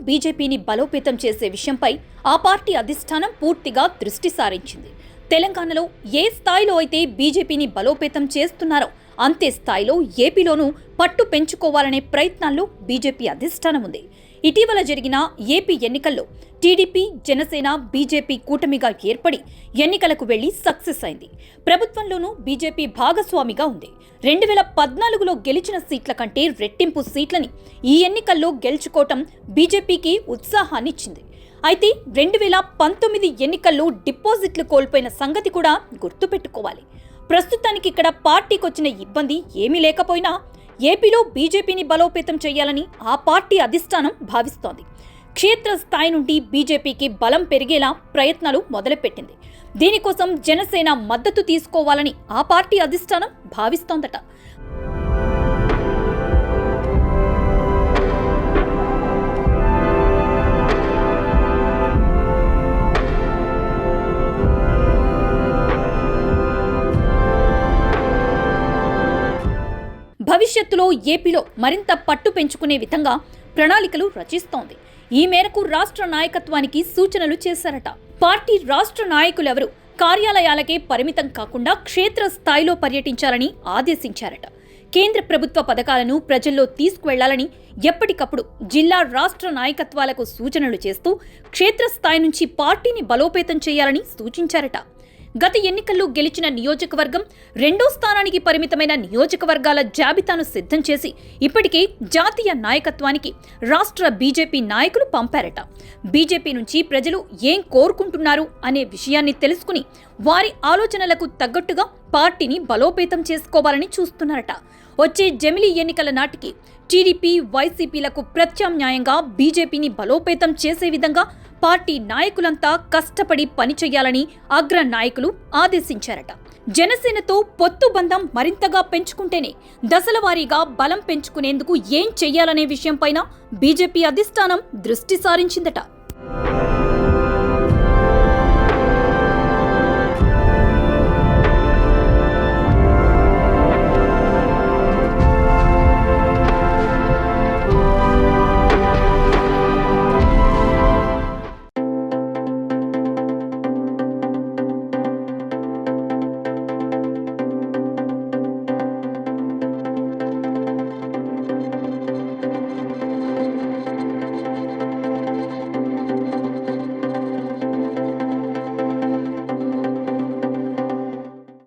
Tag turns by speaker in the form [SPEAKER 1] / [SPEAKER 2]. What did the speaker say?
[SPEAKER 1] బీజేపీని బలోపేతం చేసే విషయంపై ఆ పార్టీ అధిష్టానం పూర్తిగా దృష్టి సారించింది. తెలంగాణలో ఏ స్థాయిలో అయితే బీజేపీని బలోపేతం చేస్తున్నారో అంతే స్థాయిలో ఏపీలోనూ పట్టు పెంచుకోవాలనే ప్రయత్నాల్లో బీజేపీ అధిష్టానం ఉంది. ఇటీవల జరిగిన ఏపీ ఎన్నికల్లో టీడీపీ, జనసేన, బీజేపీ కూటమిగా ఏర్పడి ఎన్నికలకు వెళ్లి సక్సెస్ అయింది. ప్రభుత్వంలోనూ బీజేపీ భాగస్వామిగా ఉంది. 2014లో గెలిచిన సీట్ల కంటే రెట్టింపు సీట్లని ఈ ఎన్నికల్లో గెలుచుకోవటం బీజేపీకి ఉత్సాహాన్నిచ్చింది. అయితే 2019 ఎన్నికల్లో డిపాజిట్లు కోల్పోయిన సంగతి కూడా గుర్తుపెట్టుకోవాలి. ప్రస్తుతానికి ఇక్కడ పార్టీకొచ్చిన ఇబ్బంది ఏమీ లేకపోయినా ఏపీలో బీజేపీని బలోపేతం చేయాలని ఆ పార్టీ అధిష్టానం భావిస్తోంది. క్షేత్రస్థాయి నుండి బీజేపీకి బలం పెరిగేలా ప్రయత్నాలు మొదలుపెట్టింది. దీనికోసం జనసేన మద్దతు తీసుకోవాలని ఆ పార్టీ అధిష్టానం భావిస్తోందట. భవిష్యత్తులో ఏపీలో మరింత పట్టు పెంచుకునే విధంగా ప్రణాళికలు రచిస్తోంది. ఈ మేరకు రాష్ట్ర నాయకత్వానికి సూచనలు చేశారట. పార్టీ రాష్ట్ర నాయకులెవరూ కార్యాలయాలకే పరిమితం కాకుండా క్షేత్రస్థాయిలో పర్యటించాలని ఆదేశించారట. కేంద్ర ప్రభుత్వ పథకాలను ప్రజల్లో తీసుకువెళ్లాలని ఎప్పటికప్పుడు జిల్లా, రాష్ట్ర నాయకత్వాలకు సూచనలు చేస్తూ క్షేత్రస్థాయి నుంచి పార్టీని బలోపేతం చేయాలని సూచించారట. గత ఎన్నికల్లో గెలిచిన నియోజకవర్గం, 2వ స్థానానికి పరిమితమైన నియోజకవర్గాల జాబితాను సిద్ధం చేసి ఇప్పటికే జాతీయ నాయకత్వానికి రాష్ట్ర బీజేపీ నాయకులు పంపారట. బీజేపీ నుంచి ప్రజలు ఏం కోరుకుంటున్నారు అనే విషయాన్ని తెలుసుకుని వారి ఆలోచనలకు తగ్గట్టుగా పార్టీని బలోపేతం చేసుకోవాలని చూస్తున్నారట. వచ్చే జమిలీ ఎన్నికల నాటికి టీడీపీ, వైసీపీలకు ప్రత్యామ్నాయంగా బీజేపీని బలోపేతం చేసే విధంగా పార్టీ నాయకులంతా కష్టపడి పనిచేయాలని అగ్ర నాయకులు ఆదేశించారట. జనసేనతో పొత్తు బంధం మరింతగా పెంచుకుంటేనే దశలవారీగా బలం పెంచుకునేందుకు ఏం చెయ్యాలనే విషయంపైన బీజేపీ అధిష్టానం దృష్టి సారించిందట.